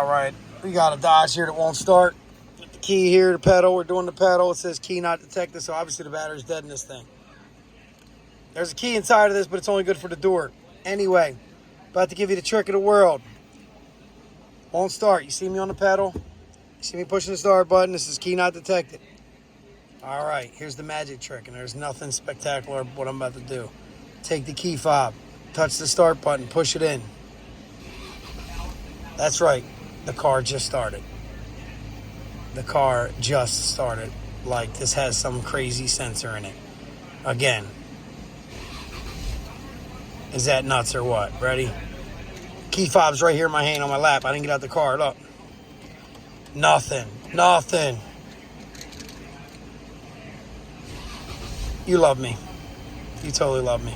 All right, we got a Dodge here that won't start. Got the key here, the pedal. We're doing the pedal. It says key not detected, so obviously the battery's dead in this thing. There's a key inside of this, but it's only good for the door. Anyway, about to give you the trick of the world. Won't start. You see me on the pedal? You see me pushing the start button? This is key not detected. All right, here's the magic trick, and there's nothing spectacular what I'm about to do. Take the key fob, touch the start button, push it in. That's right, the car just started. The car just started. Like this has some crazy sensor in it. Again. Is that nuts or what? Ready? Key fob's right here in my hand on my lap. I didn't get out the car. Look. Nothing. You love me. You totally love me.